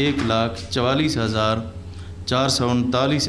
1,44,439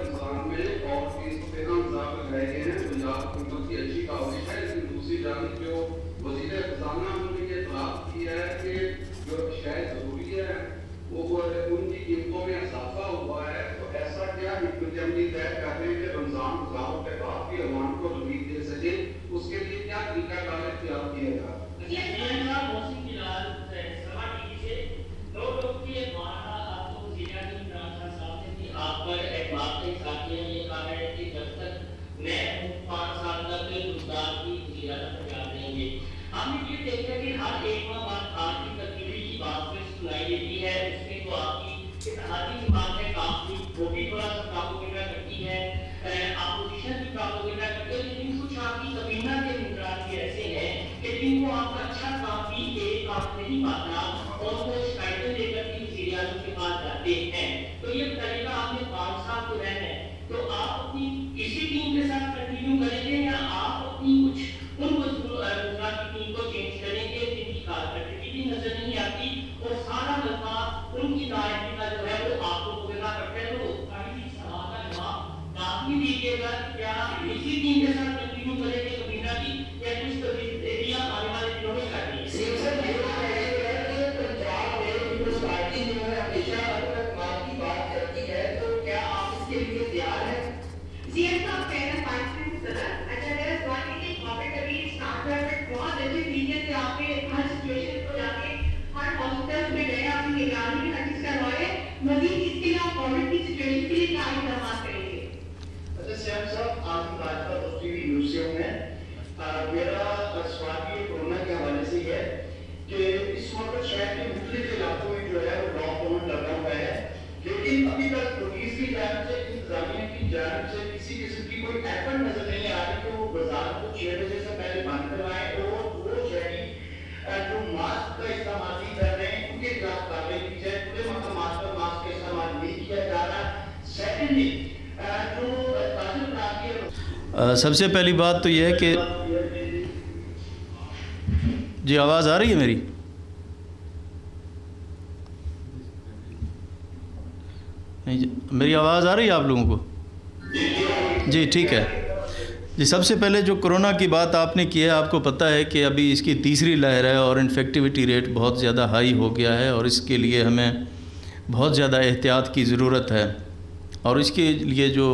رمضان میں اور اس پہ نظام لگائے گئے ہیں پنجاب حکومت کی اچھی کاوش ہے، لیکن دوسری جانب جو وزیر خزانہ انہوں نے یہ اطلاع کی ہے کہ جو شاید ضروری ہے وہ ان کی قیمتوں میں اضافہ ہوا ہے، تو ایسا کیا حکمت عملی طے کر رہے ہیں کہ رمضان گزاروں کے بعد بھی عوام کو رلیف دے سکے، اس کے لیے کیا طریقہ کار اختیار کیا جائے؟ آپ پر اعتماد کا اظہار کیا، یہ کہا ہے کہ جب تک میں 5 سال تک روزگار کی وزیر اعلیٰ پنجاب رہیں گے. ہم نے یہ دیکھا کہ ہر ایک ماہ بعد آج کی تبدیلی کی بات پھر سنائی دیتی ہے، اس میں جو آپ کی اتحادی جماعت ہے کافی وہ بھی تھوڑا سا پروپیگنڈا کرتی ہے، اپوزیشن بھی پروپیگنڈا کرتی ہے، لیکن کچھ آپ کی کابینہ کے ممبران بھی ایسے ہیں کہ جن کو آپ کا اچھا کام بھی ایک کام نہیں پاتا اور وہ شکایتیں لے کر کے وزیر اعظم کے پاس جاتے ہیں. تو یہ بتائیے گا آپ نے 5 سال تو رہنا ہے، تو آپ اپنی اسی ٹیم کے ساتھ کنٹینیو کریں گے یا آپ اپنی کچھ ان روزگار کی ٹیم کو چینج کریں گے جن کی کارکردگی بھی نظر نہیں آتی اور سارا ملبہ ان کی نائبی کا جو ہے وہ آپ کو پورا کرتا ہے؟ تو سوال کا جواب کافی دیجیے گا کہ کیا اسی ٹیم کے ساتھ کنٹینیو کریں گے کابینہ کی یا کچھ تبدیلیاں آنے والے دنوں میں کرنی ہے؟ میرا سوال یہ کورونا کے حوالے سے ہے کہ اس وقت شہر کے مختلف علاقوں میں جو ہے وہ لاک ڈاؤن لگا ہوا ہے، لیکن ابھی تک پولیس کی جانب سے انتظامیہ کی جانب سے کسی قسم کی کوئی ایفرٹ نظر نہیں آ رہی کہ وہ بازار کو 6 بجے سے پہلے بند کروائیں اور وہ شہری جو ماسک کا استعمال نہیں کر رہے ہیں ان کے خلاف کارروائی کی جائے. پورے مقامات پر ماسک کا استعمال نہیں کیا جا رہا. سیکنڈلی جو تاجر براتی ہے، سب سے پہلی بات تو یہ ہے کہ جی آواز آ رہی ہے میری؟ میری آواز آ رہی ہے آپ لوگوں کو؟ جی ٹھیک ہے. جی سب سے پہلے جو کرونا کی بات آپ نے کی ہے، آپ کو پتہ ہے کہ ابھی اس کی تیسری لہر ہے اور انفیکٹیوٹی ریٹ بہت زیادہ ہائی ہو گیا ہے اور اس کے لیے ہمیں بہت زیادہ احتیاط کی ضرورت ہے. اور اس کے لیے جو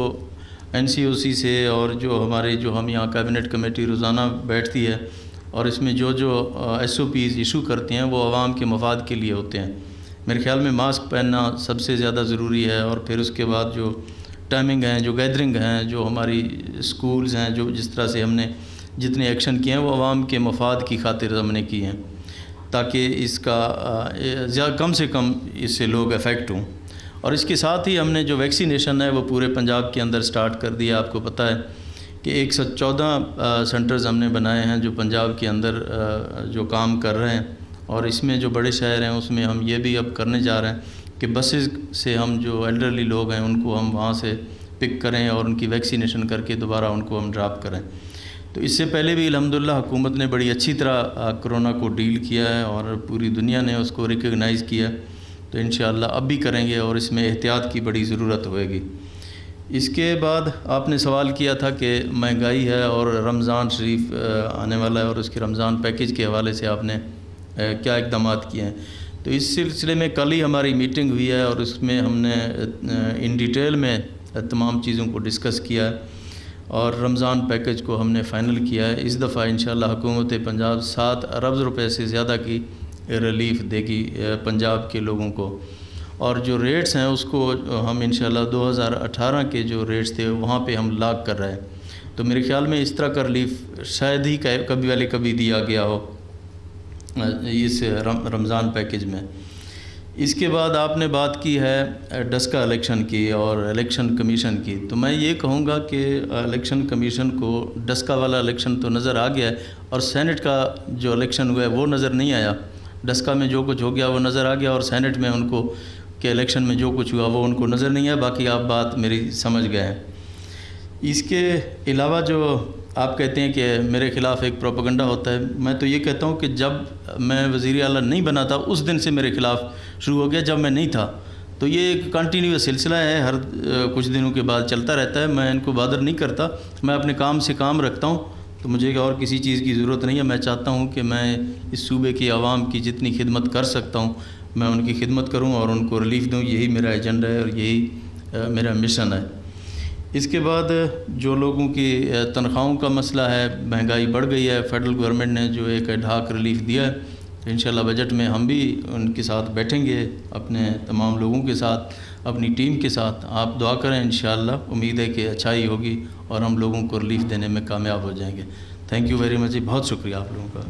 NCOC سے اور جو ہم یہاں کابینٹ کمیٹی روزانہ بیٹھتی ہے اور اس میں جو SOPs ایشو کرتے ہیں وہ عوام کے مفاد کے لیے ہوتے ہیں. میرے خیال میں ماسک پہننا سب سے زیادہ ضروری ہے اور پھر اس کے بعد جو ٹائمنگ ہیں، جو گیدرنگ ہیں، جو ہماری سکولز ہیں، جو جس طرح سے ہم نے جتنے ایکشن کیے ہیں وہ عوام کے مفاد کی خاطر ہم نے کی ہیں تاکہ اس کا کم سے کم اس سے لوگ افیکٹ ہوں. اور اس کے ساتھ ہی ہم نے جو ویکسینیشن ہے وہ پورے پنجاب کے اندر سٹارٹ کر دیا. آپ کو پتہ ہے کہ 114 سینٹرز ہم نے بنائے ہیں جو پنجاب کے اندر جو کام کر رہے ہیں اور اس میں جو بڑے شہر ہیں اس میں ہم یہ بھی اب کرنے جا رہے ہیں کہ بسز سے ہم جو ایلڈرلی لوگ ہیں ان کو ہم وہاں سے پک کریں اور ان کی ویکسینیشن کر کے دوبارہ ان کو ہم ڈراپ کریں. تو اس سے پہلے بھی الحمدللہ حکومت نے بڑی اچھی طرح کرونا کو ڈیل کیا ہے اور پوری دنیا نے اس کو ریکگنائز کیا. تو انشاءاللہ اب بھی کریں گے اور اس میں احتیاط کی بڑی ضرورت ہوئے گی. اس کے بعد آپ نے سوال کیا تھا کہ مہنگائی ہے اور رمضان شریف آنے والا ہے اور اس کے رمضان پیکیج کے حوالے سے آپ نے کیا اقدامات کیے ہیں. تو اس سلسلے میں کل ہی ہماری میٹنگ ہوئی ہے اور اس میں ہم نے ان ڈیٹیل میں تمام چیزوں کو ڈسکس کیا ہے اور رمضان پیکیج کو ہم نے فائنل کیا ہے. اس دفعہ انشاءاللہ حکومت پنجاب 7 ارب روپے سے زیادہ کی ریلیف دے گی پنجاب کے لوگوں کو. اور جو ریٹس ہیں اس کو ہم انشاءاللہ 2018 کے جو ریٹس تھے وہاں پہ ہم لاک کر رہے ہیں. تو میرے خیال میں اس طرح کا ریلیف شاید ہی کبھی دیا گیا ہو اس رمضان پیکیج میں. اس کے بعد آپ نے بات کی ہے ڈسکا الیکشن کی اور الیکشن کمیشن کی. تو میں یہ کہوں گا کہ الیکشن کمیشن کو ڈسکا والا الیکشن تو نظر آ گیا ہے اور سینٹ کا جو الیکشن ہوا ہے وہ نظر نہیں آیا. ڈسکا میں جو کچھ ہو گیا وہ نظر آ گیا اور سینٹ میں ان کو کہ الیکشن میں جو کچھ ہوا وہ ان کو نظر نہیں آیا. باقی آپ بات میری سمجھ گئے ہیں. اس کے علاوہ جو آپ کہتے ہیں کہ میرے خلاف ایک پروپیگنڈا ہوتا ہے، میں تو یہ کہتا ہوں کہ جب میں وزیر اعلیٰ نہیں بنا تھا اس دن سے میرے خلاف شروع ہو گیا. جب میں نہیں تھا تو یہ ایک کنٹینیوس سلسلہ ہے، ہر کچھ دنوں کے بعد چلتا رہتا ہے. میں ان کو بادر نہیں کرتا، میں اپنے کام سے کام رکھتا ہوں، تو مجھے اور کسی چیز کی ضرورت نہیں ہے. میں چاہتا ہوں کہ میں اس صوبے کی عوام کی جتنی خدمت کر سکتا ہوں میں ان کی خدمت کروں اور ان کو ریلیف دوں. یہی میرا ایجنڈا ہے اور یہی میرا مشن ہے. اس کے بعد جو لوگوں کی تنخواہوں کا مسئلہ ہے، مہنگائی بڑھ گئی ہے، فیڈرل گورنمنٹ نے جو ایک ایڈ-ہاک ریلیف دیا ہے، تو انشاءاللہ بجٹ میں ہم بھی ان کے ساتھ بیٹھیں گے، اپنے تمام لوگوں کے ساتھ، اپنی ٹیم کے ساتھ. آپ دعا کریں، انشاءاللہ امید ہے کہ اچھائی ہوگی اور ہم لوگوں کو ریلیف دینے میں کامیاب ہو جائیں گے. تھینک یو ویری مچ جی، بہت شکریہ آپ لوگوں کا.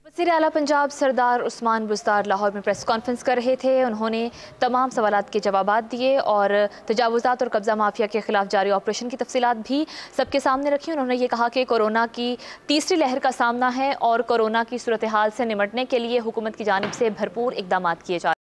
وزیر اعلیٰ پنجاب سردار عثمان بزدار لاہور میں پریس کانفرنس کر رہے تھے. انہوں نے تمام سوالات کے جوابات دیے اور تجاوزات اور قبضہ مافیا کے خلاف جاری آپریشن کی تفصیلات بھی سب کے سامنے رکھی. انہوں نے یہ کہا کہ کورونا کی تیسری لہر کا سامنا ہے اور کورونا کی صورتحال سے نمٹنے کے لیے حکومت کی جانب سے بھرپور اقدامات کیے جا رہے ہیں.